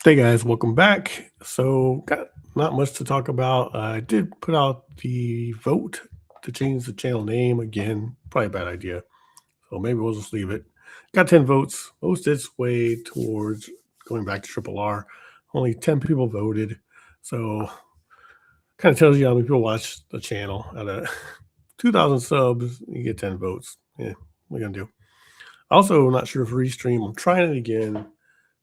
Hey guys, welcome back. So, got not much to talk about. I did put out the vote to change the channel name again. Probably a bad idea. So maybe we'll just leave it. Got 10 votes. Most did sway towards going back to Triple R. Only 10 people voted. So kind of tells you how many people watch the channel. Out of 2,000 subs, you get 10 votes. Yeah, what are you gonna do? Also, not sure if Restream. I'm trying it again.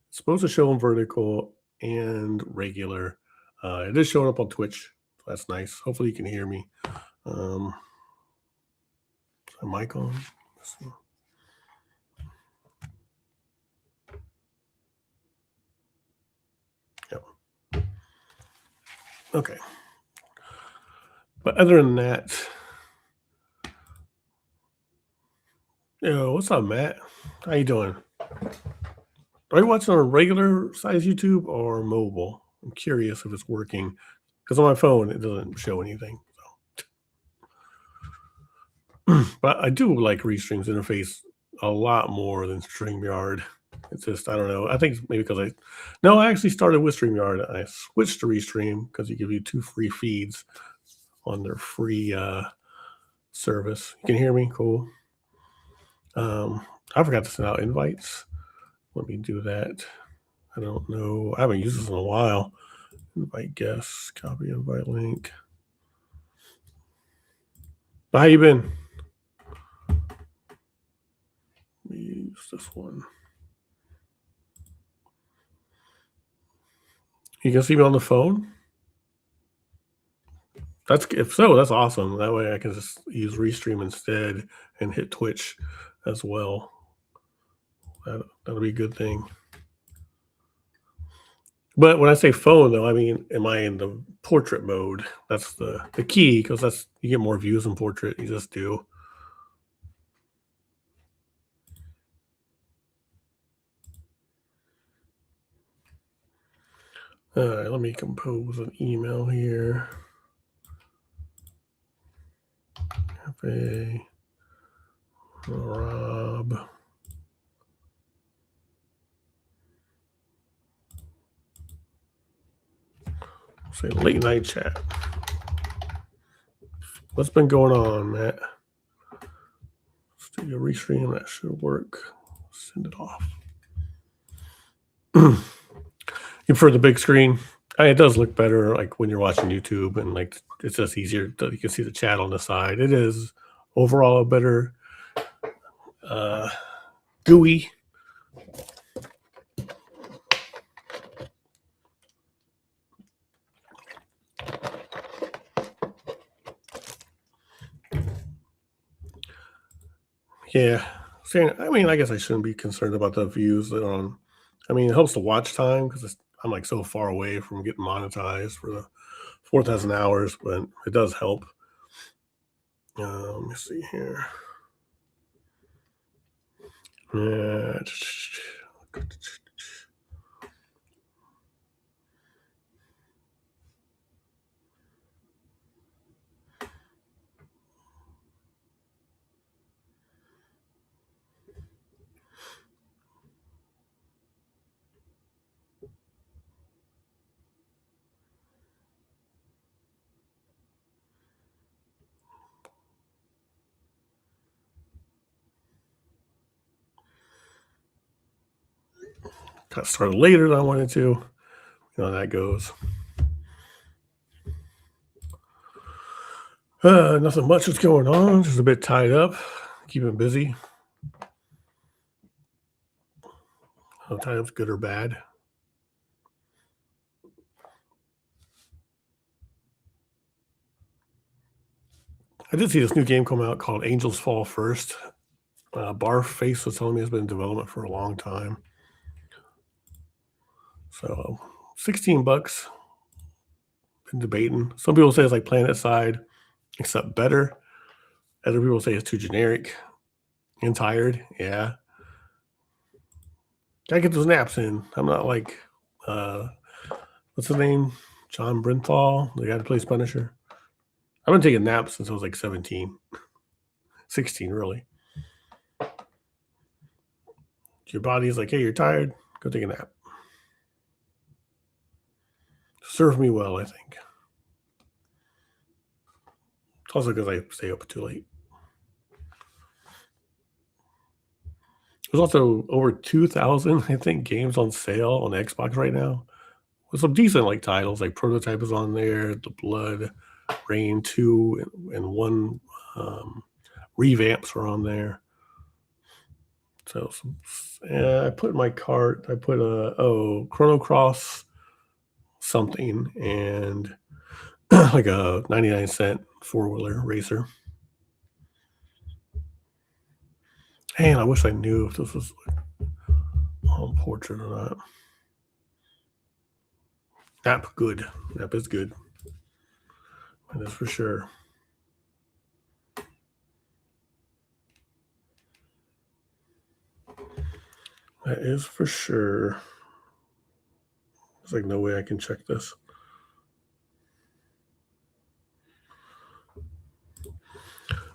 It's supposed to show in vertical and regular. It is showing up on Twitch. So that's nice. Hopefully you can hear me. Is my mic on? Let's see. Yep. Okay. But other than that, yo, what's up, Matt? How you doing? Are you watching on a regular size YouTube or mobile? I'm curious if it's working because on my phone it doesn't show anything. But I do like Restream's interface a lot more than StreamYard. It's just I don't know. I think it's maybe because I actually started with StreamYard. I switched to Restream because you give you 2 free feeds on their free service. You can hear me? Cool. I forgot to send out invites. Let me do that. I don't know. I haven't used this in a while. Invite guests, copy invite link. But how you been? Let me use this one. You can see me on the phone? If so, that's awesome. That way I can just use Restream instead and hit Twitch as well. That'll be a good thing. But when I say phone, though, I mean, am I in the portrait mode? That's the key because that's you get more views in portrait. You just do. All right, let me compose an email here. Cafe Rob. Say late night chat. What's been going on, Matt? Studio Restream, that should work. Send it off. You prefer the big screen? It does look better, like when you're watching YouTube, and like it's just easier. You can see the chat on the side. It is overall a better GUI. Yeah. I mean, I guess I shouldn't be concerned about the views that are on. I mean, it helps the watch time because I'm like so far away from getting monetized for the 4,000 hours, but it does help. Let me see here. Got started later than I wanted to. You know how that goes. Nothing much is going on. Just a bit tied up, keeping busy. Sometimes good or bad. I did see this new game come out called Angels Fall First. Barface was telling me it's been in development for a long time. So $16. Been debating. Some people say it's like PlanetSide, except better. Other people say it's too generic and tired. Yeah. Gotta get those naps in. I'm not like what's his name? John Brenthal, the guy that plays Punisher. I've been taking naps since I was like 17. 16 really. Your body's like, hey, you're tired, go take a nap. served me well, I think. It's also because I stay up too late. There's also over 2,000, I think, games on sale on Xbox right now with some decent like titles. Like Prototype is on there, The Blood, Rain 2, and one revamps are on there. So I put in my cart. I put Chrono Cross something and like a 99-cent four-wheeler racer. Man, I wish I knew if this was on portrait or not. Nap good. Nap is good. That is for sure. That is for sure. There's like no way I can check this.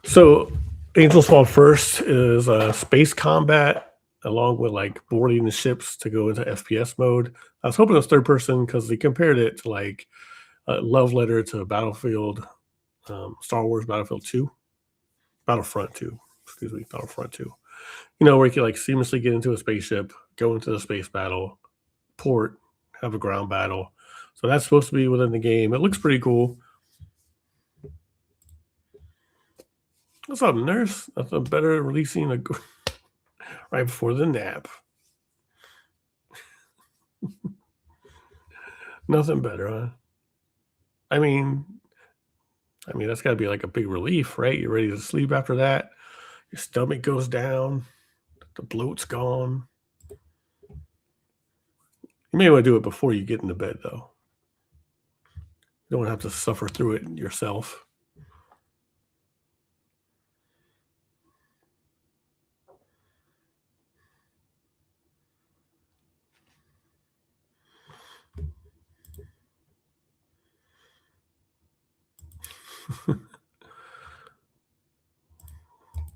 So Angels Fall First is space combat along with like boarding the ships to go into FPS mode. I was hoping it was third person because they compared it to like a love letter to Battlefield, Star Wars Battlefield 2, Battlefront 2, excuse me, Battlefront 2. You know, where you can like seamlessly get into a spaceship, go into the space battle, port, have a ground battle. So that's supposed to be within the game. It looks pretty cool. What's up, nurse? Nothing better releasing right before the nap. Nothing better, huh? I mean, that's got to be like a big relief, right? You're ready to sleep after that. Your stomach goes down, the bloat's gone. You may want to do it before you get into bed, though. You don't have to suffer through it yourself.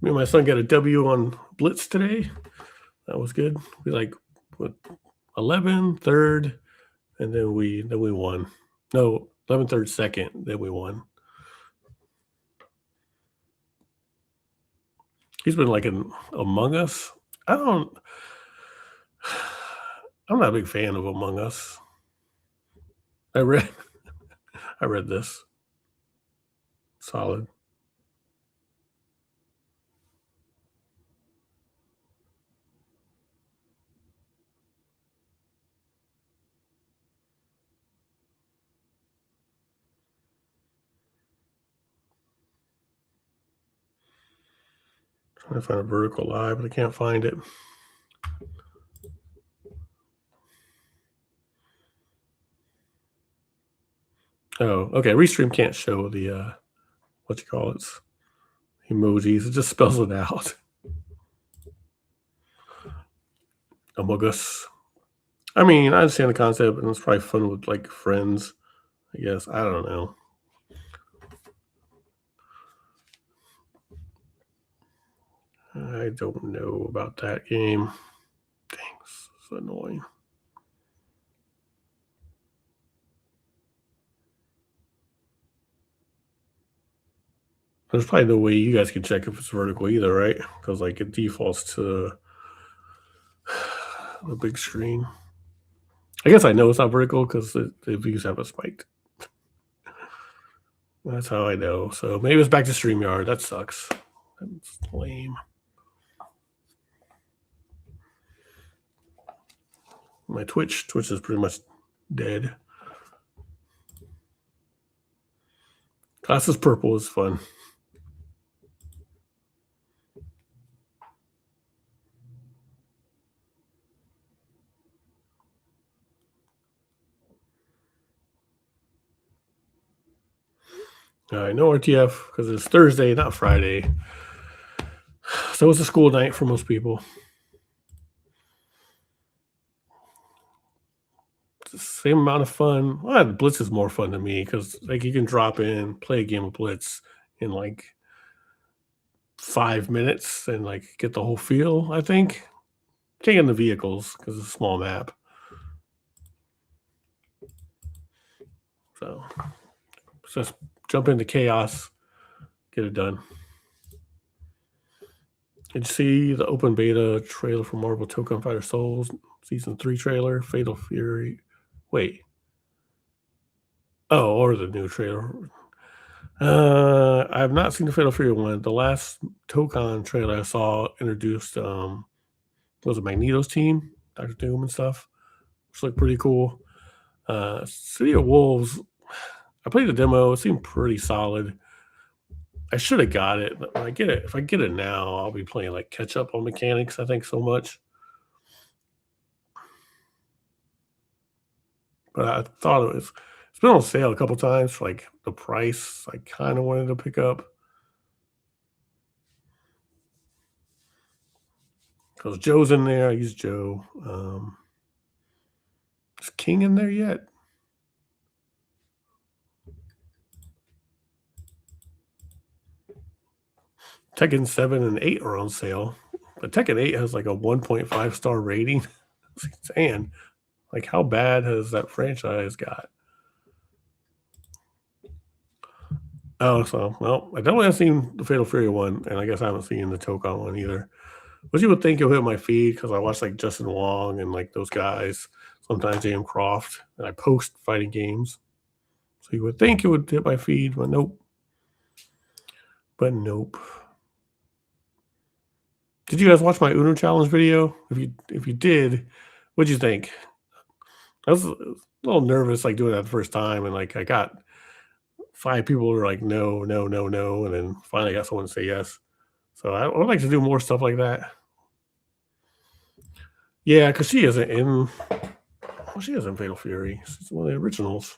Me and my son got a W on Blitz today. That was good. We like what 11 third, and then we won. No, 11 third second, then we won. He's been like in Among Us. I'm not a big fan of Among Us. I read this. Solid. Trying to find a vertical live, but I can't find it. Oh, okay. Restream can't show the what you call it, emojis. It just spells it out. Among Us. I mean, I understand the concept, and it's probably fun with like friends. I guess I don't know. I don't know about that game. Dang, this is annoying. There's probably no way you guys can check if it's vertical either, right? Because like it defaults to the big screen. I guess I know it's not vertical because the views haven't spiked. That's how I know. So maybe it's back to StreamYard. That sucks. That's lame. My Twitch is pretty much dead. Glasses Purple is fun. No RTF because it's Thursday, not Friday. So it's a school night for most people. It's the same amount of fun. Well, Blitz is more fun to me because like you can drop in, play a game of Blitz in like 5 minutes and like get the whole feel. I think can't get in the vehicles because it's a small map. So let's just jump into chaos, get it done. Did you see the open beta trailer for Marvel Token Fighter Souls Season 3 trailer? Fatal Fury. Wait. Oh, or the new trailer. I have not seen the Fatal Fury one. The last Tokon trailer I saw introduced was it Magneto's team, Dr. Doom and stuff, which looked pretty cool. City of Wolves, I played the demo, it seemed pretty solid. I should have got it, but when I get it, if I get it now, I'll be playing like catch up on mechanics, I think, so much. But I thought it's been on sale a couple times for like the price I kind of wanted to pick up. Because Joe's in there, I use Joe. Is King in there yet? Tekken 7 and 8 are on sale. But Tekken 8 has like a 1.5 star rating. And like, how bad has that franchise got? Oh, so, well, I definitely haven't seen the Fatal Fury one, and I guess I haven't seen the Tokon one either. But you would think it'll hit my feed because I watch like Justin Wong and like those guys, sometimes Jam Croft, and I post fighting games. So you would think it would hit my feed, but nope. But nope. Did you guys watch my Uno challenge video? If you did, what'd you think? I was a little nervous like doing that the first time, and like I got 5 people who were like no, no, no, no, and then finally I got someone to say yes. So I would like to do more stuff like that. Yeah, because she isn't in. Well, she is in Fatal Fury. She's one of the originals.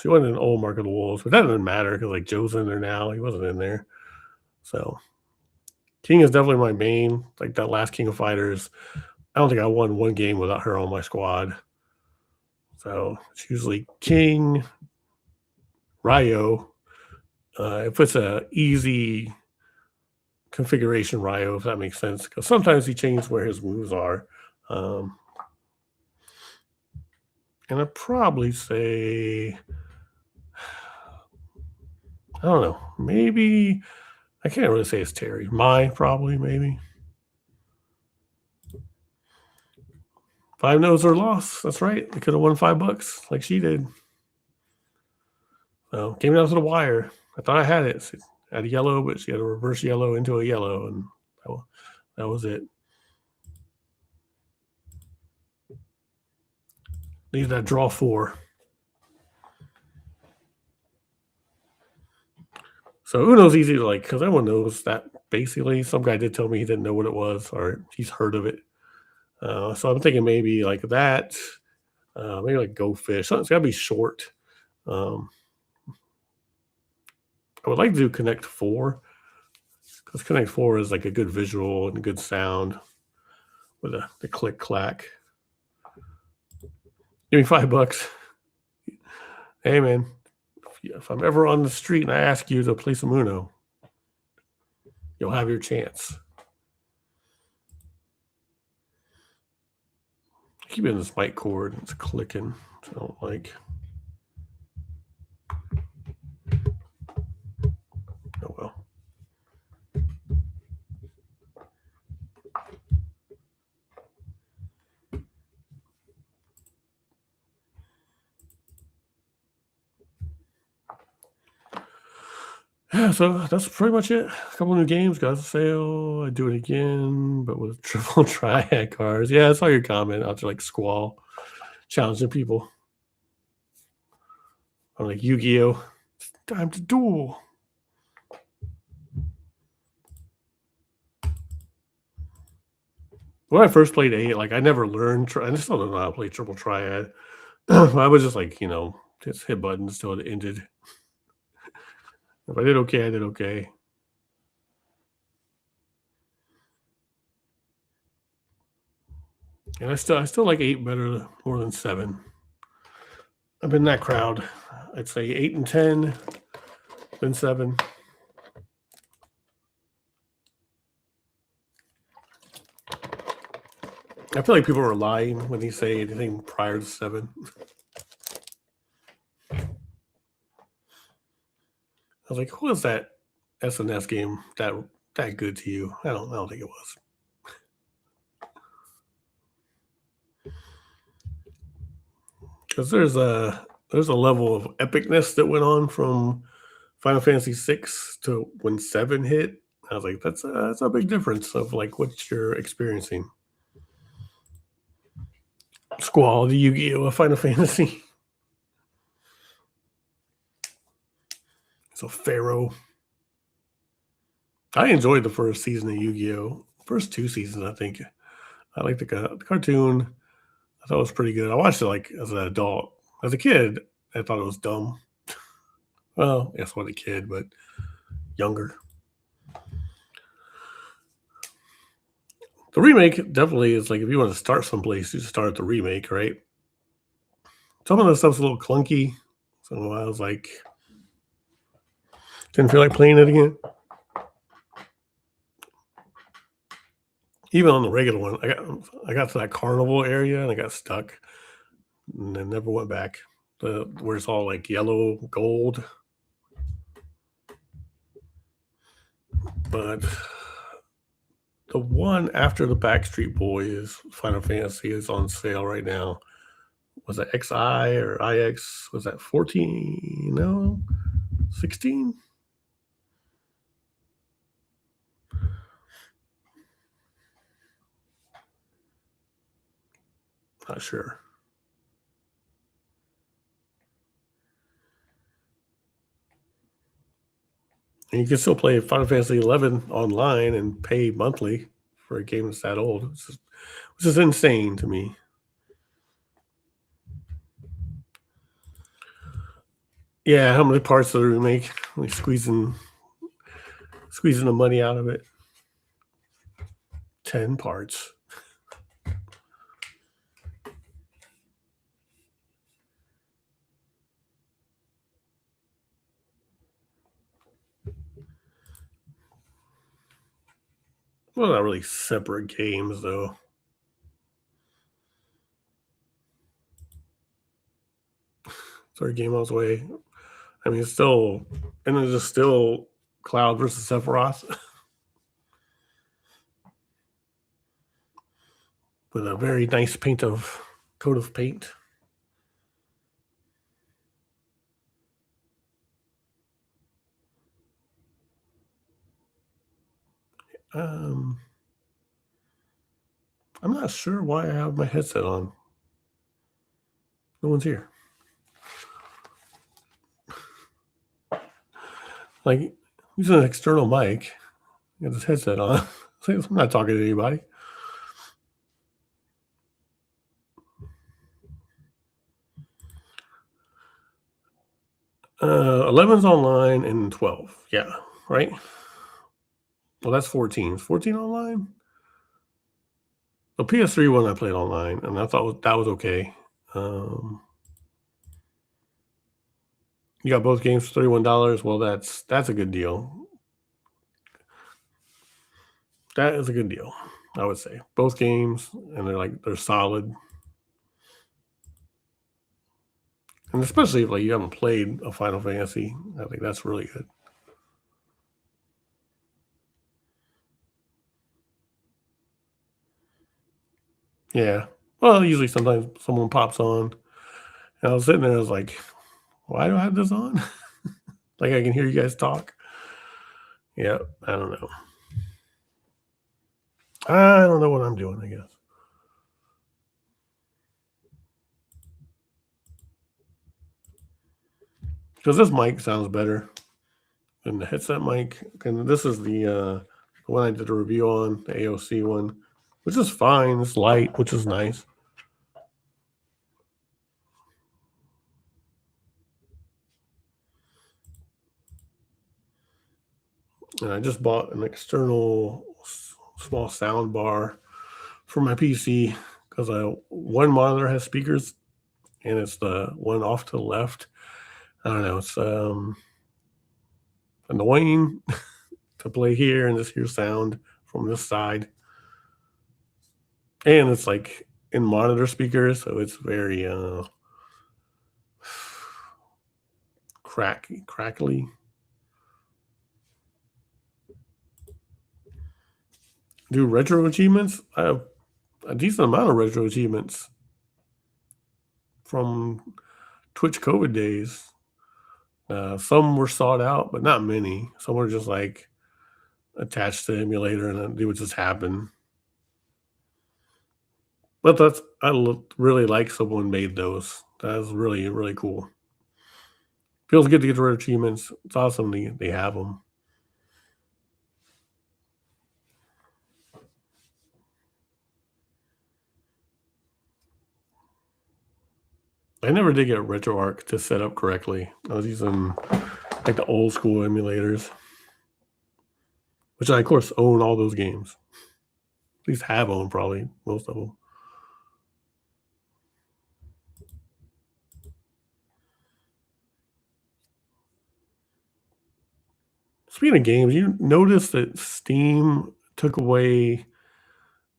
She wasn't in Old Mark of the Wolves, but that doesn't matter because like Joe's in there now. He wasn't in there. So King is definitely my main. Like that last King of Fighters, I don't think I won one game without her on my squad. So it's usually King, Ryo. If it's a easy configuration Ryo, if that makes sense, because sometimes he changes where his moves are. And I'd probably say, I don't know, maybe, I can't really say it's Terry. Mai, probably, maybe. 5 no's or loss. That's right. They could have won $5 like she did. So came down to the wire. I thought I had it. She had a yellow, but she had a reverse yellow into a yellow, and that was it. Need that draw 4. So Uno's easy to like because everyone knows that basically. Some guy did tell me he didn't know what it was or he's heard of it. So I'm thinking maybe like that. Maybe like Go Fish. Something's got to be short. I would like to do Connect 4 because Connect 4 is like a good visual and good sound with the click clack. Give me $5. Hey man, if I'm ever on the street and I ask you to play some Uno, you'll have your chance. Keep it in this mic cord. It's clicking. So I don't like. Oh well. Yeah, so that's pretty much it. A couple new games got a sale. I do it again, but with triple triad cards. Yeah, I saw your comment after like Squall challenging people. I'm like Yu-Gi-Oh! It's time to duel. When I first played 8, like I never learned. I still don't know how to play triple triad. I was just like, just hit buttons till it ended. If I did okay, I did okay. And I still like 8 better more than 7. I'm in that crowd. I'd say 8 and 10, then 7. I feel like people are lying when they say anything prior to 7. was like, "Who was that SNS game that good to you?" I don't think it was. Because there's a level of epicness that went on from Final Fantasy 6 to when 7 hit. I was like, that's a big difference of like what you're experiencing. Squall, the Yu-Gi-Oh, Final Fantasy. So Pharaoh. I enjoyed the first season of Yu-Gi-Oh. First two seasons, I think. I like the cartoon. I thought it was pretty good. I watched it like as an adult. As a kid, I thought it was dumb. Well, yes, I was a kid, but younger. The remake definitely is like if you want to start someplace, you start at the remake, right? Some of the stuff's a little clunky, so I was like, didn't feel like playing it again. Even on the regular one, I got to that carnival area and I got stuck, and then never went back. Where it's all like yellow, gold, but the one after the Backstreet Boys Final Fantasy is on sale right now. Was it XI or IX? Was that 14? No, 16? Not sure. And you can still play Final Fantasy 11 online and pay monthly for a game that's that old, which is insane to me. Yeah, how many parts of the remake? Like squeezing the money out of it. 10 parts. Well, not really separate games though. Third game on its way. I mean, it's still, and it's still Cloud versus Sephiroth with a very nice coat of paint. Um, I'm not sure why I have my headset on. No one's here. Like, using an external mic, got this headset on. I'm not talking to anybody. 11's online and 12. Yeah, right? Well, that's 14. 14 online? The PS3 one I played online, and I thought that was okay. You got both games for $31. Well, that's a good deal. That is a good deal, I would say. Both games, and they're solid. And especially if like you haven't played a Final Fantasy, I think that's really good. Yeah. Well, usually sometimes someone pops on, and I was sitting there, I was like, why do I have this on? Like I can hear you guys talk. Yeah, I don't know. I don't know what I'm doing, I guess. Because this mic sounds better than the headset mic. And this is the one I did a review on, the AOC one, which is fine. It's light, which is nice. And I just bought an external small sound bar for my PC because one monitor has speakers, and it's the one off to the left. I don't know. It's annoying to play here and just hear sound from this side, and it's like in monitor speakers, so it's very crackly. Do retro achievements? I have a decent amount of retro achievements from Twitch COVID days. Some were sought out, but not many. Some were just like attached to the emulator, and then they would just happen. But really like someone made those. That was really really cool. Feels good to get the rare achievements. It's awesome they have them. I never did get RetroArch to set up correctly. I was using like the old school emulators, which I of course own all those games. At least have owned probably most of them. Speaking of games, you notice that Steam took away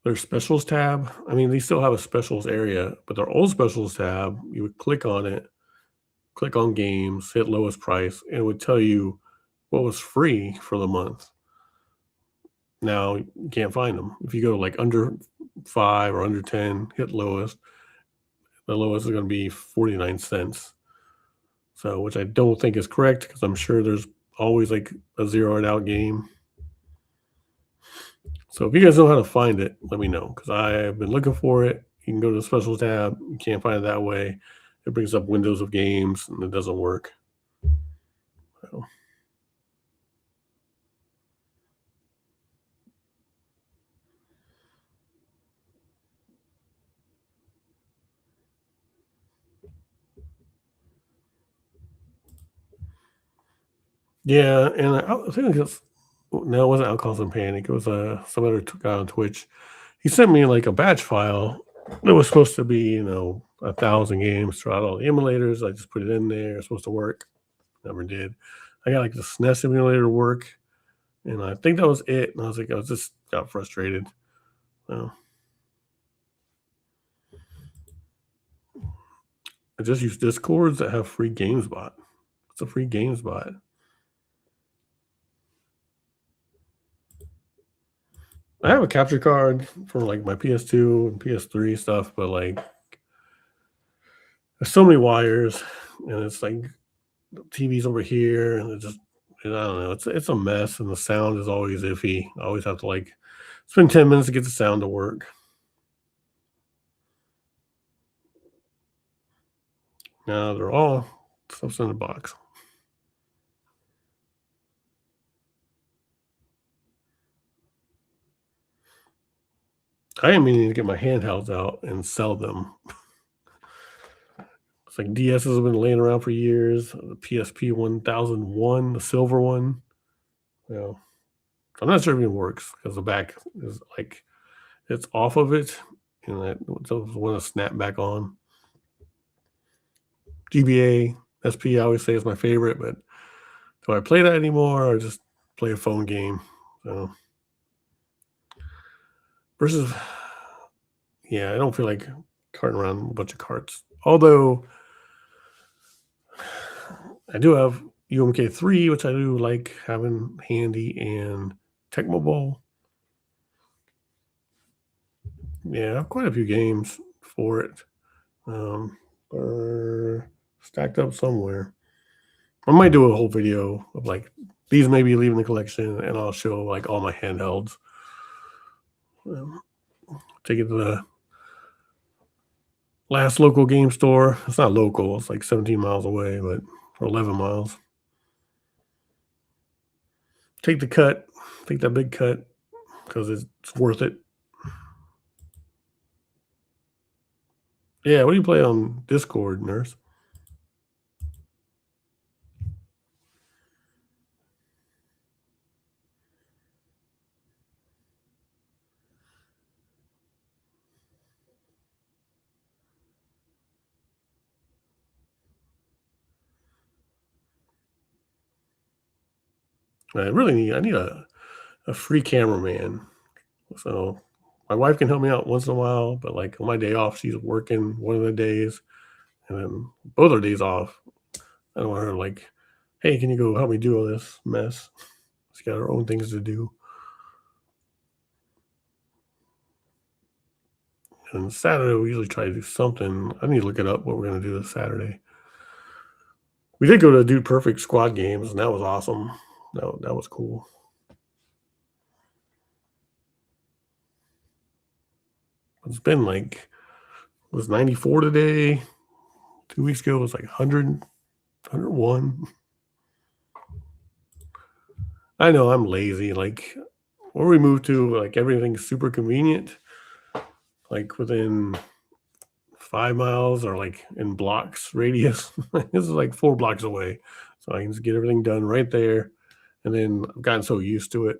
their specials tab. I mean, they still have a specials area, but their old specials tab, you would click on it, click on games, hit lowest price, and it would tell you what was free for the month. Now you can't find them. If you go like under 5 or under 10, hit lowest. The lowest is going to be 49 cents. So, which I don't think is correct because I'm sure there's always like a zeroed out game. So if you guys know how to find it, let me know because I have been looking for it. You can go to the specials tab. You can't find it that way. It brings up windows of games and it doesn't work. So. Yeah, and I think it's no, it wasn't Outcasts and Panic. It was some other guy on Twitch. He sent me like a batch file. It was supposed to be 1,000 games throughout all the emulators. I just put it in there. It's supposed to work. Never did. I got like the SNES emulator to work, and I think that was it. And I was like, I just got frustrated. So I just use Discords that have free GamesBot. It's a free GamesBot. I have a capture card for like my PS2 and PS3 stuff, but like there's so many wires, and it's like the TV's over here, and I don't know, it's a mess, and the sound is always iffy. I always have to like spend 10 minutes to get the sound to work. Now they're all stuff's in the box. I am meaning to get my handhelds out and sell them. It's like DSs have been laying around for years. The PSP 1001, the silver one. So I'm not sure if it even works because the back is like it's off of it, and it doesn't want to snap back on. GBA SP, I always say is my favorite, but do I play that anymore or just play a phone game? So versus, yeah, I don't feel like carting around a bunch of carts. Although I do have UMK3, which I do like having handy, and Tecmo Bowl. Yeah, I have quite a few games for it. They're stacked up somewhere. I might do a whole video of like these maybe leaving the collection, and I'll show like all my handhelds. Take it to the last local game store. It's not local. It's like 17 miles away, but or 11 miles. Take the cut. Take that big cut because it's worth it. Yeah, what do you play on Discord, nurse? I need a free cameraman. So my wife can help me out once in a while, but like on my day off, she's working one of the days, and then both our days off. I don't want her like, hey, can you go help me do all this mess? She's got her own things to do. And Saturday, we usually try to do something. I need to look it up what we're going to do this Saturday. We did go to Dude Perfect squad games, and that was awesome. That was cool. It's been like, it was 94 today. 2 weeks ago, it was like 100, 101. I know I'm lazy. Like, where we moved to, like, everything's super convenient. Like, within 5 miles or like in blocks radius. This is like 4 blocks away. So I can just get everything done right there. And then I've gotten so used to it.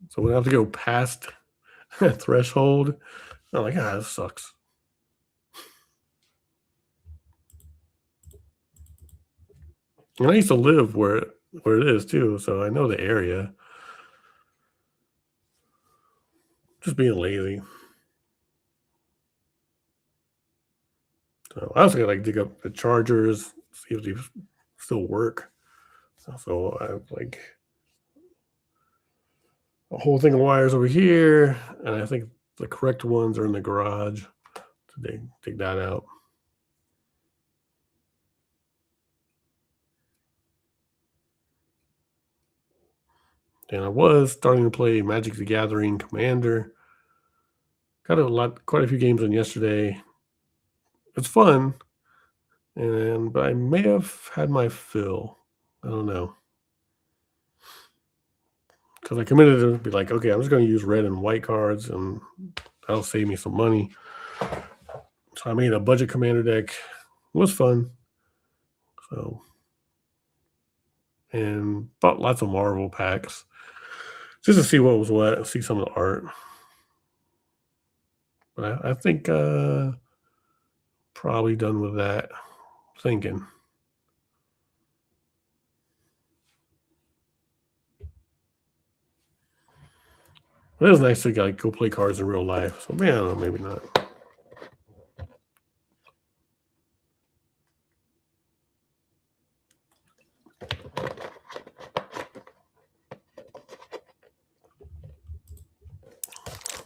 So when I have to go past that threshold, I'm like, this sucks. And I used to live where it is too, so I know the area. Just being lazy. So I also got to like dig up the chargers, see if they still work. So I have like a whole thing of wires over here, and I think the correct ones are in the garage. So dig that out. And I was starting to play Magic the Gathering Commander. Got quite a few games in yesterday. It's fun, but I may have had my fill. I don't know. Because I committed to be like, okay, I'm just going to use red and white cards, and that'll save me some money. So I made a budget commander deck. It was fun. So, and bought lots of Marvel packs just to see what was what, see some of the art. But I think probably done with that thinking. It was nice to like go play cards in real life. So man, I don't know, maybe not.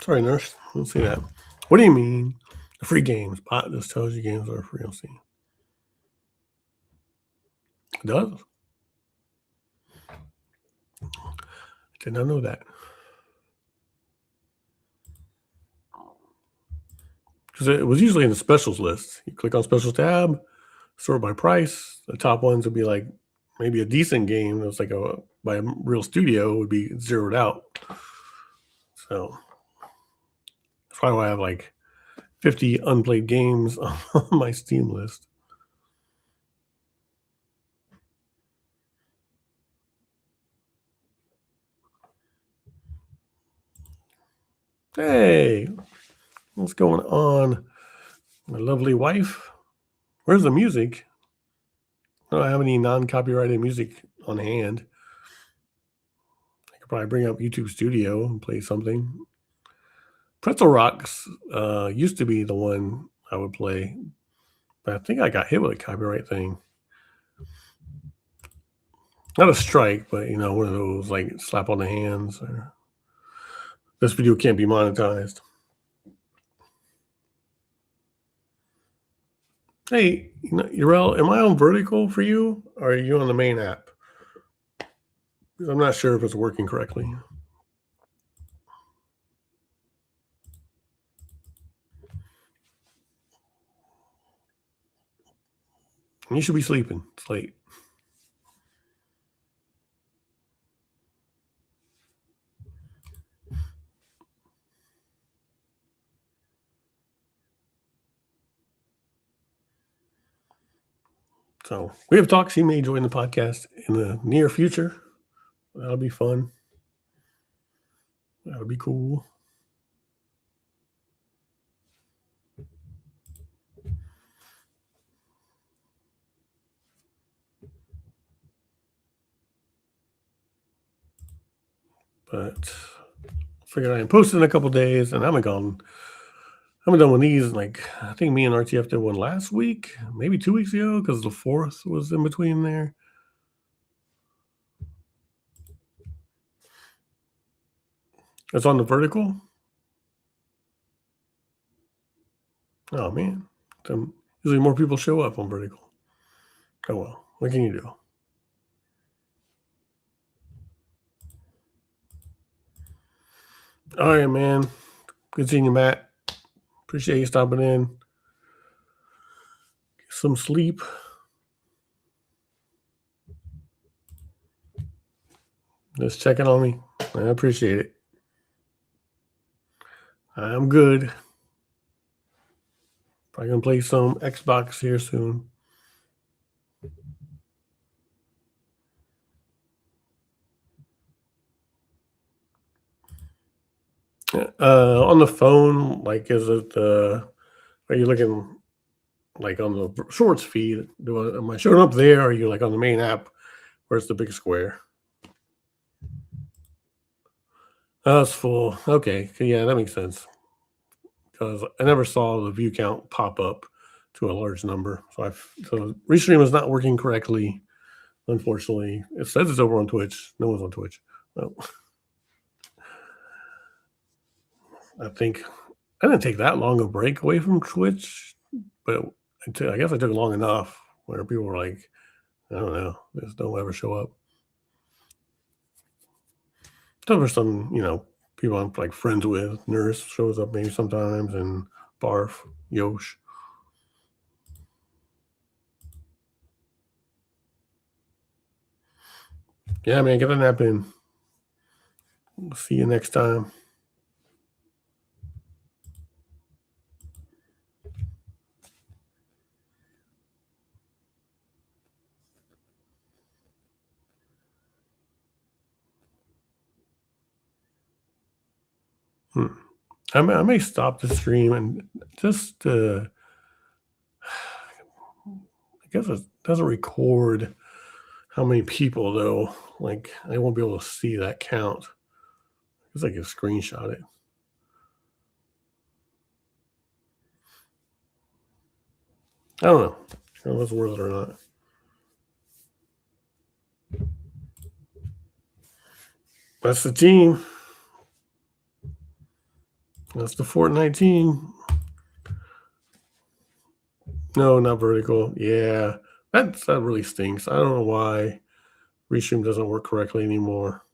Sorry, nurse. Let's see that. What do you mean? The free games. Bot just tells you games are free. I'll see. It does? Did not know that. Because it was usually in the specials list. You click on specials tab, sort by price. The top ones would be like maybe a decent game. It was like by a real studio would be zeroed out. So that's probably why I have like 50 unplayed games on my Steam list. Hey, what's going on? My lovely wife. Where's the music? I don't have any non-copyrighted music on hand. I could probably bring up YouTube Studio and play something. Pretzel Rocks used to be the one I would play, but I think I got hit with a copyright thing. Not a strike, but one of those like slap on the hands or this video can't be monetized. Hey, Urel, am I on vertical for you, or are you on the main app? Because I'm not sure if it's working correctly. You should be sleeping. It's late. So we have talks. He may join the podcast in the near future. That'll be fun. That'll be cool. But figured I posted in a couple days, and I'm done with these. Like I think me and RTF did one last week, maybe 2 weeks ago, because the 4th was in between there. It's on the vertical? Oh, man. Usually more people show up on vertical. Oh, well. What can you do? All right, man. Good seeing you, Matt. Appreciate you stopping in. Get some sleep. Just checking on me. I appreciate it. I'm good. Probably gonna play some Xbox here soon. On the phone, like, is it? Are you looking like on the shorts feed? Am I showing up there? Or are you like on the main app where it's the big square? Oh, it's full. Okay, yeah, that makes sense. Because I never saw the view count pop up to a large number. So Restream is not working correctly. Unfortunately, it says it's over on Twitch. No one's on Twitch. No. I think I didn't take that long a break away from Twitch, but I guess I took long enough where people were like, I don't know, just don't ever show up. Except for some, people I'm like friends with. Nurse shows up maybe sometimes, and Barf, Yosh. Yeah, man, get a nap in. See you next time. I may stop the stream and just, I guess it doesn't record how many people, though. Like, I won't be able to see that count. It's like a screenshot it. I don't know. I don't know if it's worth it or not. That's the team. That's the Fortnite team. No, not vertical. Yeah, that really stinks. I don't know why Restream doesn't work correctly anymore.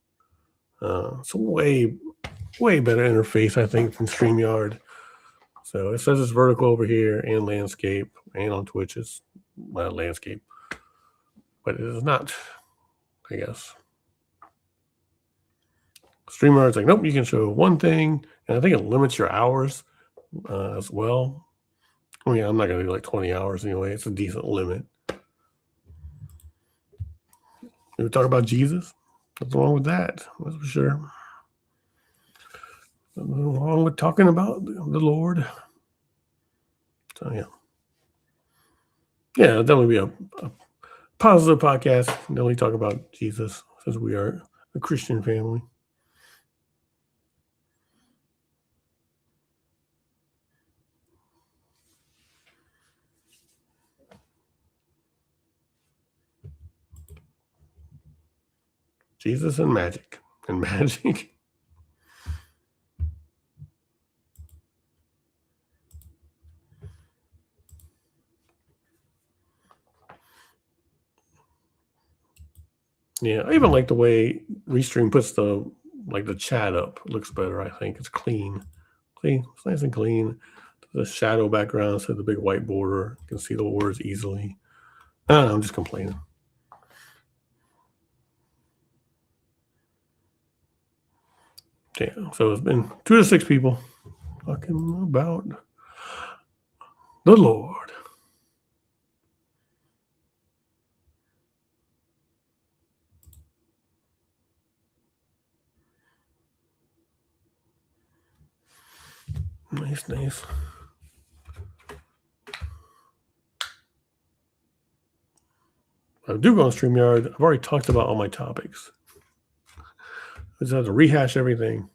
It's a way better interface, I think, than StreamYard. So it says it's vertical over here and landscape, and on Twitch it's landscape, but it is not, I guess. StreamYard's like, nope, you can show one thing, and I think it limits your hours as well. I mean, I'm not going to do like 20 hours anyway. It's a decent limit. We talk about Jesus. What's wrong with that? That's for sure. Nothing wrong with talking about the Lord. So, yeah. Yeah, that would be a positive podcast. Definitely talk about Jesus, since we are a Christian family. Jesus and magic. Yeah, I even like the way Restream puts the chat up. It looks better, I think. It's clean. It's nice and clean. The shadow background instead of the big white border. You can see the words easily. I don't know, I'm just complaining. Yeah, so it's been 2 to 6 people talking about the Lord. Nice. I do go on StreamYard. I've already talked about all my topics. I just have to rehash everything.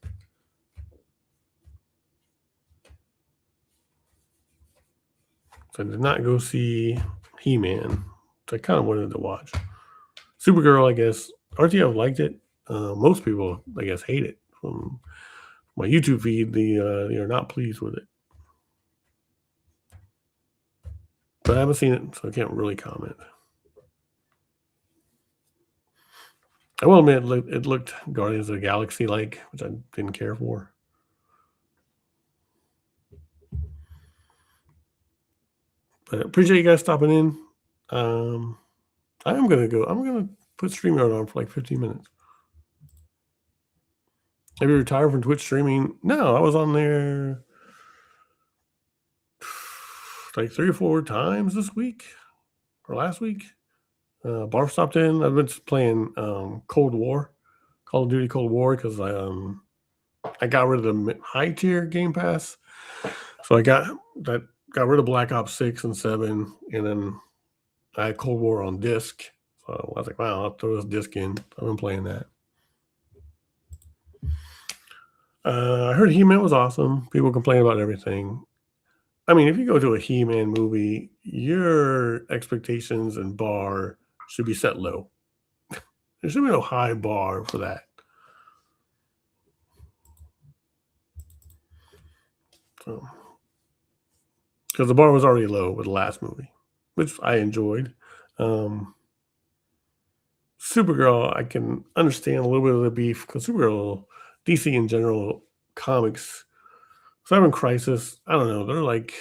So I did not go see He-Man. So I kind of wanted to watch. Supergirl, I guess. RTF liked it. Most people, I guess, hate it. my YouTube feed, they are not pleased with it. But I haven't seen it, so I can't really comment. I will admit it looked Guardians of the Galaxy like, which I didn't care for. But I appreciate you guys stopping in. I'm gonna put StreamYard on for like 15 minutes. Have you retired from Twitch streaming? No, I was on there like 3 or 4 times this week or last week. Barf stopped in. I've been playing Cold War, Call of Duty Cold War, because I got rid of the high tier Game Pass, so I got rid of Black Ops 6 and 7, and then I had Cold War on disc. So I was like, wow, I'll throw this disc in. I've been playing that. I heard He-Man was awesome. People complain about everything. I mean, if you go to a He-Man movie, your expectations and bar should be set low. There should be no high bar for that. So, because the bar was already low with the last movie, which I enjoyed. Supergirl, I can understand a little bit of the beef, because Supergirl, DC in general, comics, Cyber Crisis, I don't know, they're like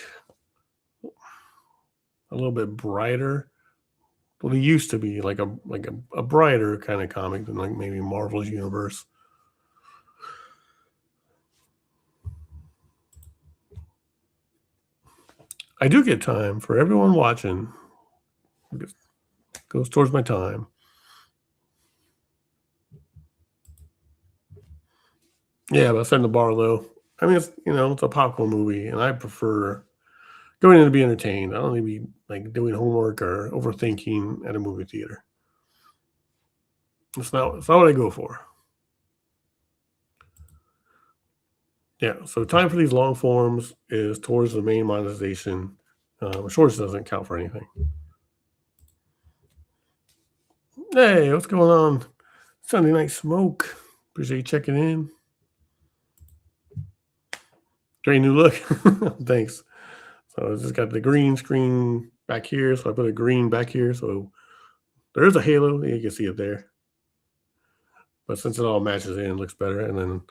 a little bit brighter. Well, they used to be like a brighter kind of comic than like maybe Marvel's universe. I do get time for everyone watching. It goes towards my time. Yeah, but setting the bar low. I mean, it's a popcorn movie, and I prefer going in to be entertained. I don't need to be like doing homework or overthinking at a movie theater. It's not what I go for. Yeah, so time for these long forms is towards the main monetization. Shorts doesn't count for anything. Hey, what's going on? Sunday Night Smoke. Appreciate you checking in. Great new look. Thanks. So I just got the green screen back here. So I put a green back here. So there is a halo. You can see it there. But since it all matches in, it looks better. And then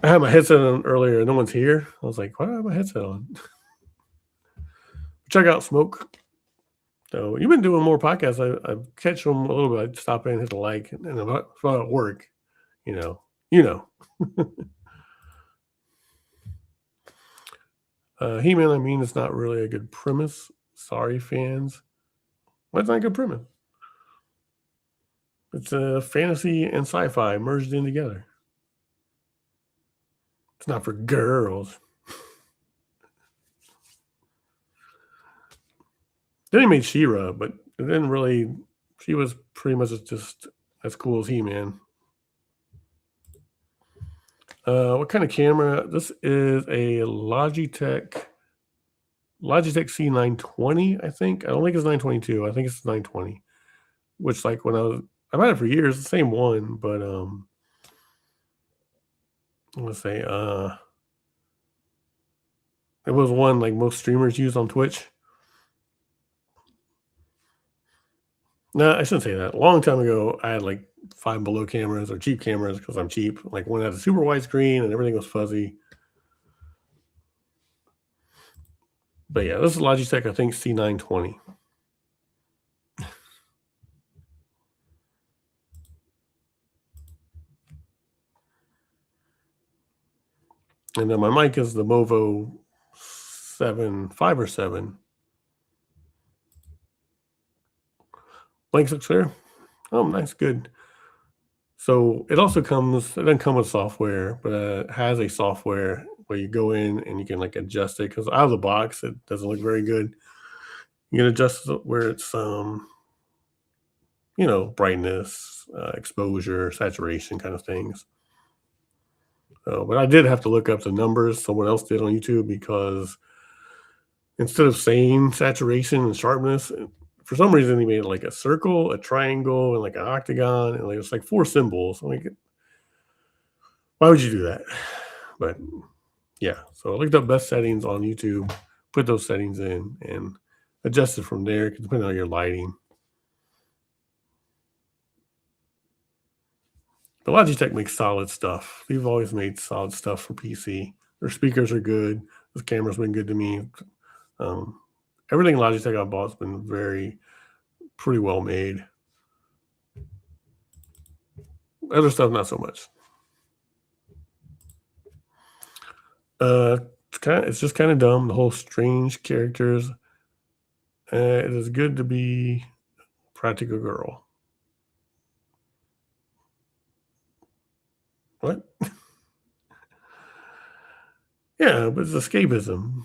I had my headset on earlier. No one's here. I was like, why do I have my headset on? Check out Smoke. So you've been doing more podcasts. I catch them a little bit. I'd stop in, hit the like, and if I'm at work, you know. He-Man, I mean, it's not really a good premise. Sorry, fans. What's not a good premise? It's a fantasy and sci-fi merged in together. It's not for girls. Then he made She-Ra, but it didn't really. She was pretty much just as cool as He-Man. What kind of camera? This is a Logitech C920, I think. I don't think it's 922. I think it's 920. Which, like, I've had it for years, the same one, but let's say it was one like most streamers use on Twitch. No, I shouldn't say that. A long time ago, I had like Five Below cameras or cheap cameras, because I'm cheap. Like one had a super wide screen and everything was fuzzy. But yeah, this is Logitech, I think C920. And then my mic is the Movo 5 or 7. Blanks looks clear. Oh, nice, good. So it doesn't come with software, but it has a software where you go in and you can like adjust it, because out of the box it doesn't look very good. You can adjust where it's brightness, exposure, saturation kind of things. But I did have to look up the numbers someone else did on YouTube, because instead of saying saturation and sharpness, for some reason he made it like a circle, a triangle, and like an octagon, and it's like 4 symbols. Like, Why would you do that? But yeah, so I looked up best settings on YouTube, put those settings in, and adjust it from there, depending on your lighting. But Logitech makes solid stuff. They've always made solid stuff for PC. Their speakers are good. The camera's been good to me. Um, Everything Logitech I bought has been pretty well made. Other stuff, not so much. It's just kind of dumb. The whole strange characters. It is good to be practical girl. What? Yeah, but it's escapism.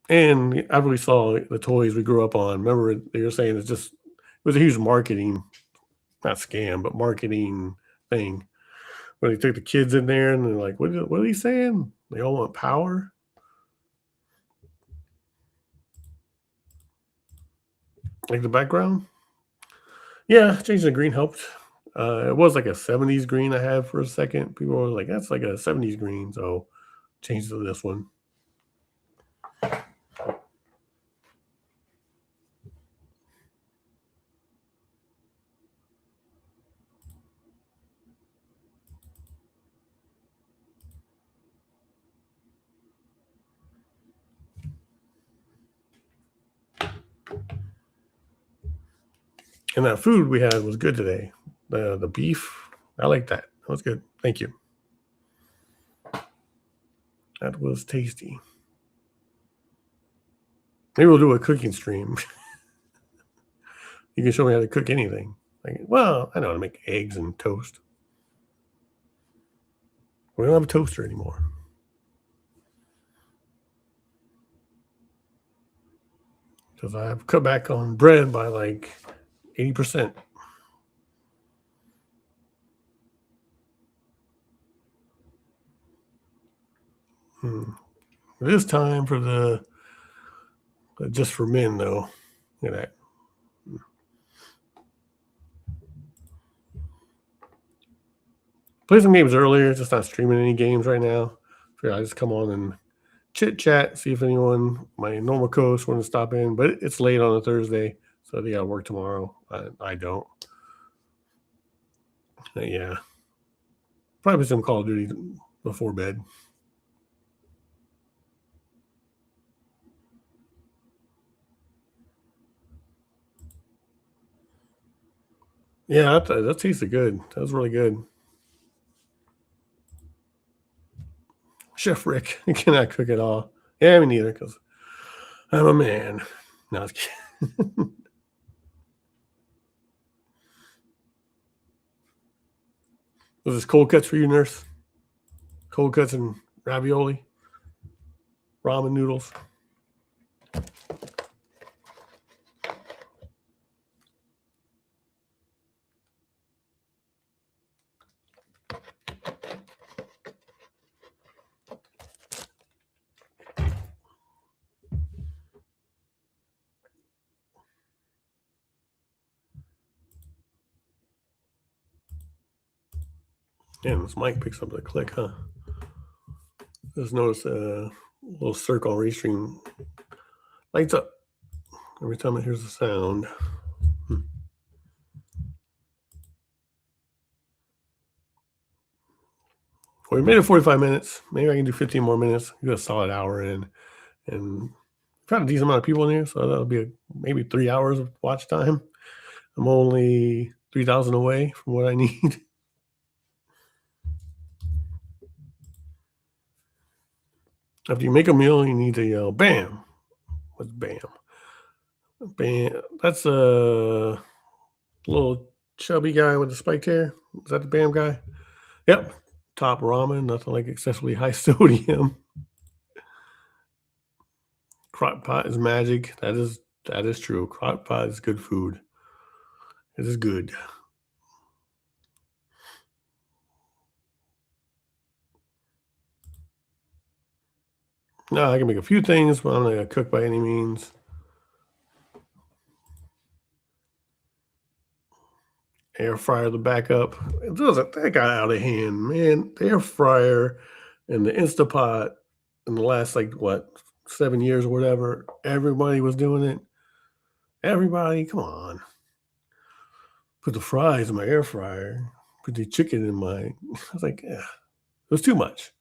And I really saw the toys we grew up on. Remember, they were saying it was a huge marketing, not scam, but marketing thing. Where they took the kids in there and they're like, what are they saying? They all want power. Like the background? Yeah, changing the green helped. It was like a 70s green I had for a second. People were like, that's like a 70s green. So changed to this one. And that food we had was good today. The beef, I like that. That was good. Thank you. That was tasty. Maybe we'll do a cooking stream. You can show me how to cook anything. Like, well, I know how to make eggs and toast. We don't have a toaster anymore. Because I've cut back on bread by like 80%. It is time for the just for men, though. Look at that. Play some games earlier, just not streaming any games right now. I just come on and chit chat, see if anyone, my normal co-hosts, want to stop in. But it's late on a Thursday, so they got to work tomorrow. I don't. Yeah, probably some Call of Duty before bed. Yeah, that tasted good. That was really good. Chef Rick cannot cook at all. Yeah, me neither, because I'm a man. No, I was kidding. Was this cold cuts for you, nurse? Cold cuts and ravioli, ramen noodles. Damn, this mic picks up the click, huh? Just notice a little circle restream lights up every time it hears a sound. Well, we made it 45 minutes. Maybe I can do 15 more minutes. Get a solid hour in. And got a decent amount of people in here, so that'll be maybe 3 hours of watch time. I'm only 3,000 away from what I need. After you make a meal, you need to yell, bam. What's bam? Bam. That's a little chubby guy with the spiked hair. Is that the bam guy? Yep. Top ramen, nothing like excessively high sodium. Crock pot is magic. That is true. Crock pot is good food. It is good. No, I can make a few things, but I'm not gonna cook by any means. air fryer, the backup. That got out of hand, man. The air fryer and the Instapot in the last, like, what, 7 years or whatever, everybody was doing it. Everybody, come on. Put the fries in my air fryer, put the chicken in my. I was like, yeah, it was too much.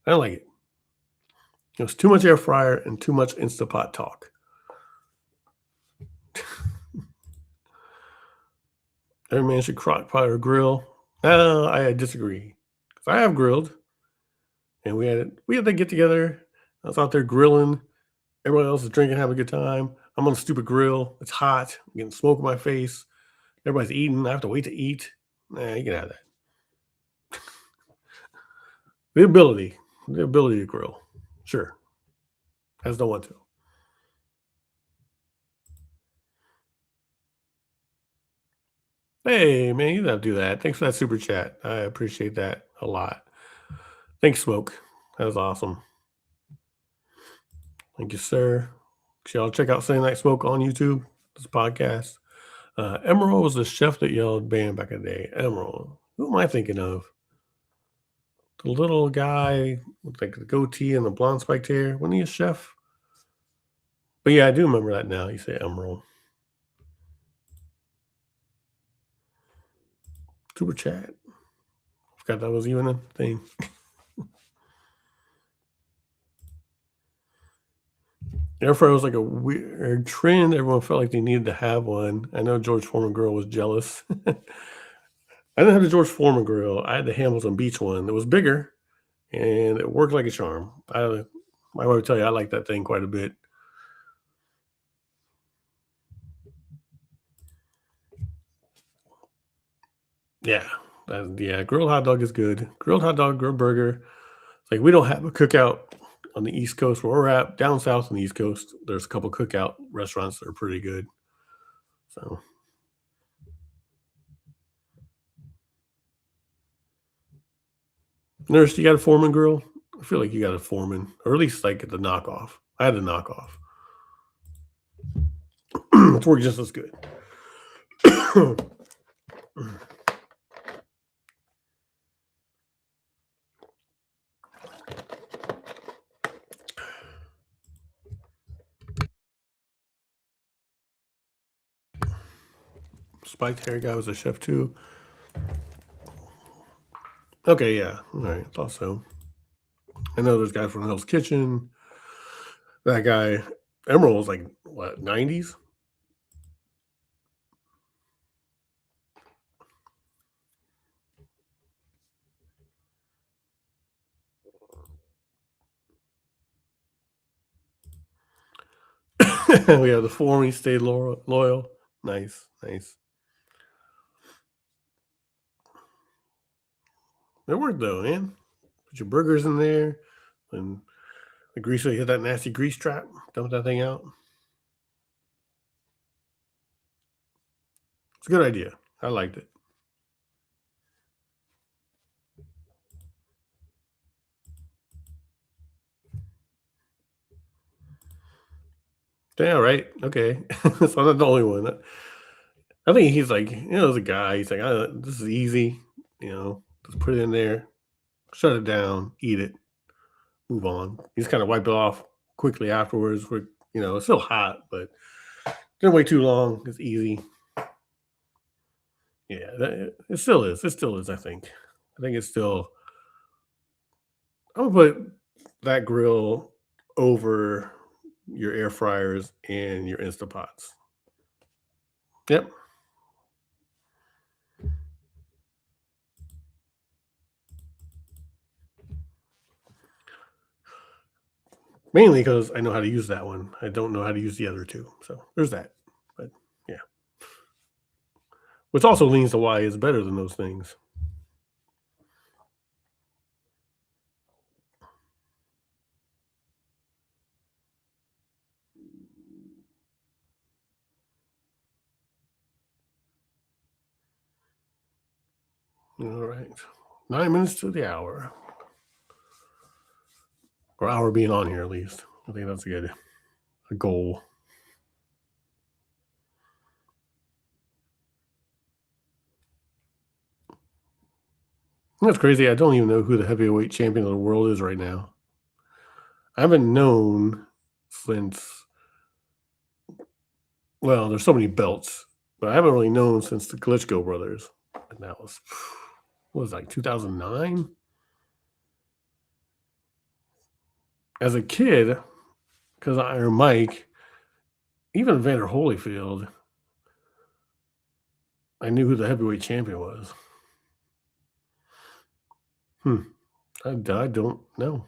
I don't like it. It was too much air fryer and too much Instapot talk. Every man should crock pot or grill. I disagree. 'Cause I have grilled, and we had to get together. I was out there grilling. Everyone else is drinking, having a good time. I'm on a stupid grill. It's hot. I'm getting smoke in my face. Everybody's eating. I have to wait to eat. Nah, you can have that. The ability to grill. Sure. I just don't want to. Hey, man, you don't have to do that. Thanks for that super chat. I appreciate that a lot. Thanks, Smoke. That was awesome. Thank you, sir. Y'all check out Sunday Night Smoke on YouTube, this podcast. Emerald was the chef that yelled band back in the day. Emerald. Who am I thinking of? The little guy with like the goatee and the blonde spiked hair. Wasn't he a chef? But yeah, I do remember that now. You say Emerald. Super chat. Forgot that was even a thing. Air fryer was like a weird trend. Everyone felt like they needed to have one. I know George Foreman grill was jealous. I didn't have the George Foreman grill. I had the Hamilton Beach one. It was bigger and it worked like a charm. My wife would tell you I like that thing quite a bit. Yeah. Grilled hot dog is good. Grilled hot dog, grilled burger. It's like we don't have a cookout on the East Coast where we're at. Down south on the East Coast, there's a couple cookout restaurants that are pretty good. So Nurse, you got a Foreman grill? I feel like you got a Foreman, or at least like the knockoff. I had the knockoff. It's worked just as good. Spiked hair guy was a chef too. Okay, yeah. All right, thought so. I know there's a guy from Hell's Kitchen. That guy, Emerald was like, what, 90s? We have the Foreman, he stayed loyal. Nice, nice. It worked though, man. Put your burgers in there and the grease, you hit that nasty grease trap, dump that thing out. It's a good idea. I liked it. Yeah, right. Okay. So I'm not the only one. I think he's like, as a guy, he's like, this is easy. Just put it in there, shut it down, eat it, move on. He's kind of wipe it off quickly afterwards. It's still hot, but didn't wait too long. It's easy. Yeah, it still is. It still is, I think. I think it's still, I'm going to put that grill over your air fryers and your Instapots. Yep. Mainly because I know how to use that one. I don't know how to use the other two. So there's that. But yeah. Which also leans to why it's better than those things. All right. 9 minutes to the hour. Or hour being on here at least. I think that's a goal. That's crazy. I don't even know who the heavyweight champion of the world is right now. I haven't known since, well, there's so many belts, but I haven't really known since the Klitschko brothers. And that was, what was it, like 2009? As a kid, because Iron Mike, even Evander Holyfield, I knew who the heavyweight champion was. I don't know.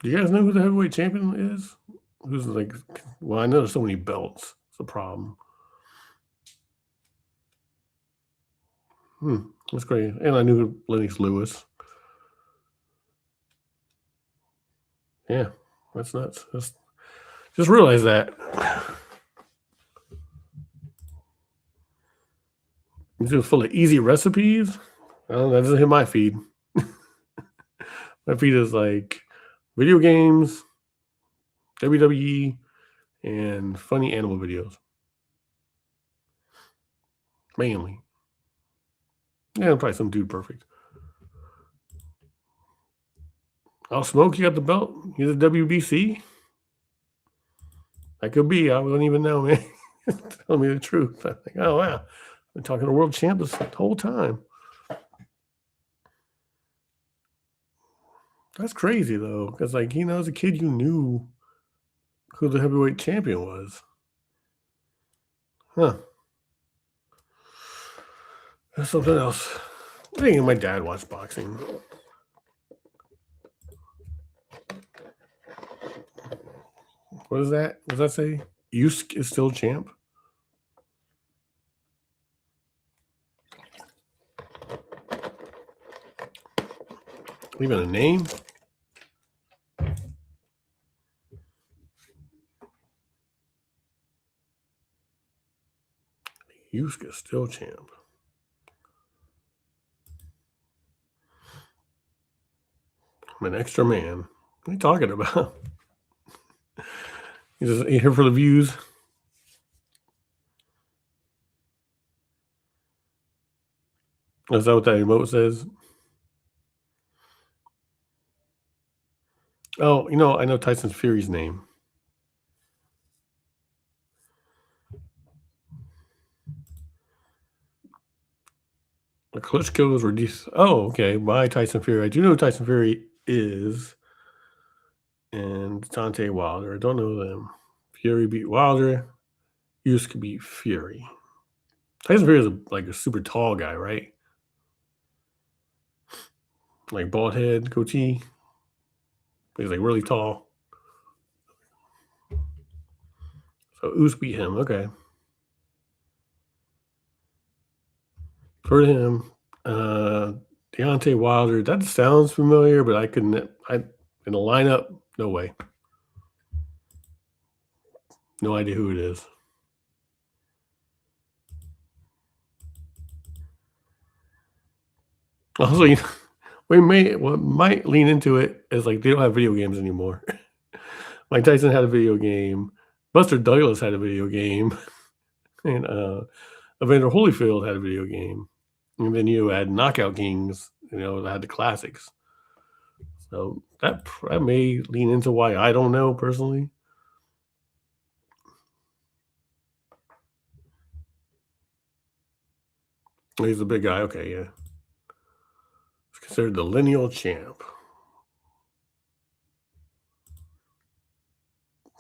Do you guys know who the heavyweight champion is? Who's like, well, I know there's so many belts. It's a problem. That's great. And I knew Lennox Lewis. Yeah, that's nuts. Just realized that. It's just full of easy recipes. That doesn't hit my feed. My feed is like video games, WWE, and funny animal videos. Mainly. Yeah, probably some Dude Perfect. Oh, Smoke, you got the belt? You're the WBC? That could be. I wouldn't even know, man. Tell me the truth. I think, oh, wow. Been talking to world champ this whole time. That's crazy, though, because, like, as a kid, you knew who the heavyweight champion was. Huh. That's something else. I think my dad watched boxing. What is that? What does that say? Usyk is still champ? Even a name? Usyk is still champ. I'm an extra man. What are you talking about? You here for the views? Is that what that emote says? Oh, I know Tyson Fury's name. The Klitschko's reduced. Oh, okay. By Tyson Fury. I do know who Tyson Fury is. And Deontay Wilder. I don't know them. Fury beat Wilder. Usyk beat Fury. Tyson Fury is like a super tall guy, right? Like bald head, goatee. He's like really tall. So Usyk beat him. Okay. For him, Deontay Wilder. That sounds familiar, but I couldn't. In a lineup, no way. No idea who it is. Also, what might lean into it is like they don't have video games anymore. Mike Tyson had a video game. Buster Douglas had a video game, and Evander Holyfield had a video game. And then you had Knockout Kings, that had the classics. So that may lean into why I don't know personally. He's a big guy. Okay, yeah. He's considered the lineal champ.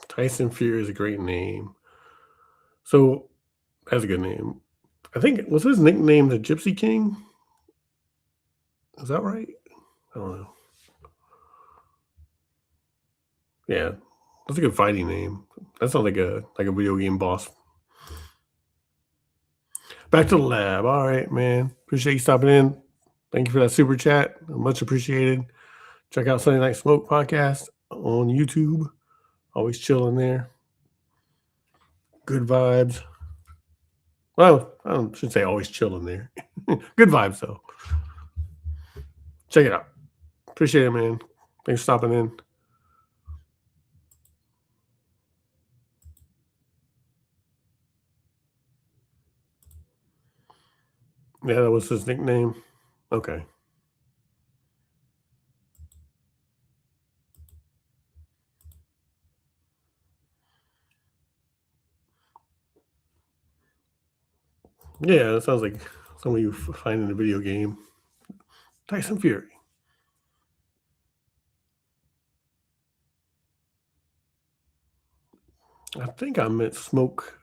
Tyson Fury is a great name. So that's a good name. I think was his nickname the Gypsy King? Is that right? I don't know. Yeah, that's a good fighting name. That sounds like a video game boss. Back to the lab. All right, man. Appreciate you stopping in. Thank you for that super chat. Much appreciated. Check out Sunday Night Smoke podcast on YouTube. Always chilling there. Good vibes. Well, I shouldn't say always chilling there. Good vibes though. Check it out. Appreciate it, man. Thanks for stopping in. Yeah, that was his nickname. Okay. Yeah, it sounds like someone you find in a video game. Tyson Fury. I think I met Smoke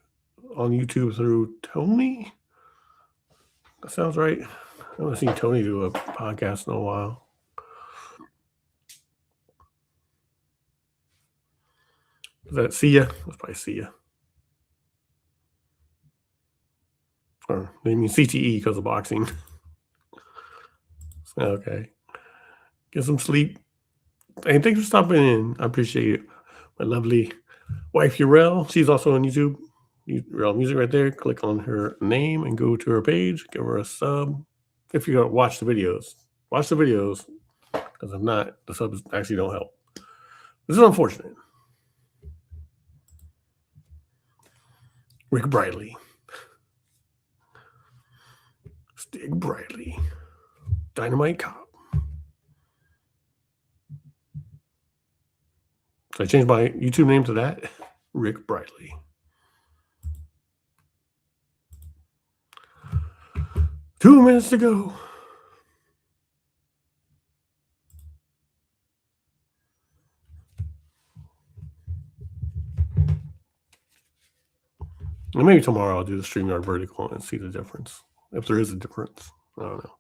on YouTube through Tony. That sounds right. I haven't seen Tony do a podcast in a while. Is that Sia? That's probably Sia. Or they mean CTE because of boxing. Okay. Get some sleep. Hey, thanks for stopping in. I appreciate it. My lovely wife, Urel. She's also on YouTube. Urel Music right there. Click on her name and go to her page. Give her a sub. If you're going to watch the videos, watch the videos. Because if not, the subs actually don't help. This is unfortunate. Rick Briley. Stig Briley. Dynamite Cop. So I changed my YouTube name to that. Rick Briley. Two minutes to go. And maybe tomorrow I'll do the StreamYard vertical and see the difference. If there is a difference. I don't know.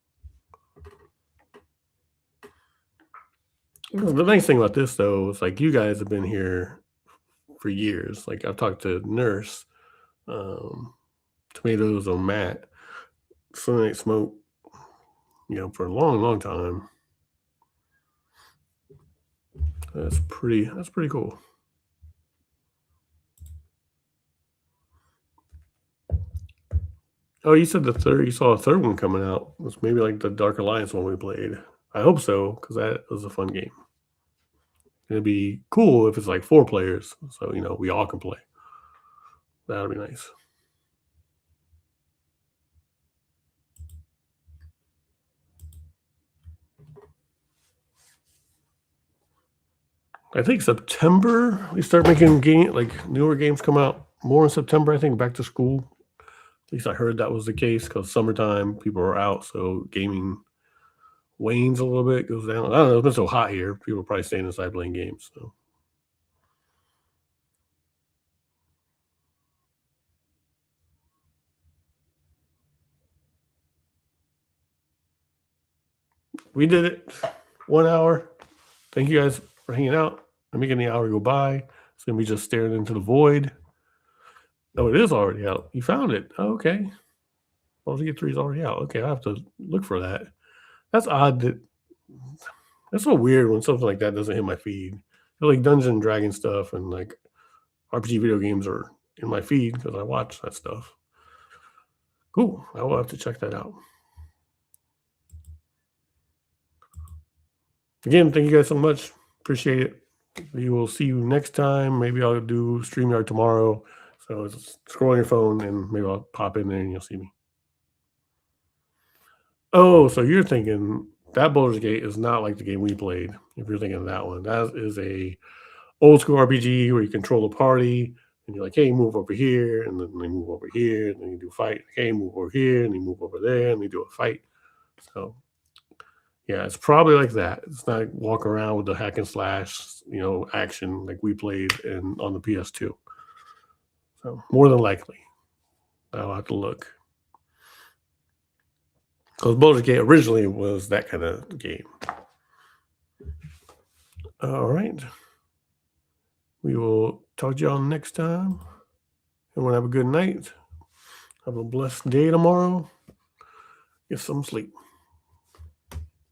The nice thing about this, though, is like you guys have been here for years. Like I've talked to Nurse, Tomatoes on Matt, Sunday Night Smoke, for a long, long time. That's pretty cool. Oh, you said you saw a third one coming out. It was maybe like the Dark Alliance one we played. I hope so, because that was a fun game. It'd be cool if it's like 4 players, so we all can play. That would be nice. I think September we start making newer games come out more in September. I think back to school. At least I heard that was the case because summertime people are out, so gaming wanes a little bit, goes down. I don't know. It's been so hot here. People are probably staying inside playing games. So we did it. 1 hour. Thank you guys for hanging out and making the hour go by. It's gonna be just staring into the void. Oh, it is already out. You found it. Oh, okay. Baldur's Gate 3 is already out. Okay, I have to look for that. That's odd. That's so weird when something like that doesn't hit my feed. Like Dungeon and Dragon stuff and like RPG video games are in my feed because I watch that stuff. Cool. I will have to check that out. Again, thank you guys so much. Appreciate it. We will see you next time. Maybe I'll do StreamYard tomorrow. So scroll on your phone and maybe I'll pop in there and you'll see me. Oh, so you're thinking that Baldur's Gate is not like the game we played. If you're thinking of that one, that is a old school RPG where you control the party and you're like, hey, move over here, and then they move over here, and then you do a fight. Hey, move over here, and you move over there, and you do a fight. So yeah, it's probably like that. It's not walk around with the hack and slash, action like we played on the PS2. So more than likely, I'll have to look. Because Baldur's Gate originally was that kind of game. All right. We will talk to y'all next time. Everyone have a good night. Have a blessed day tomorrow. Get some sleep.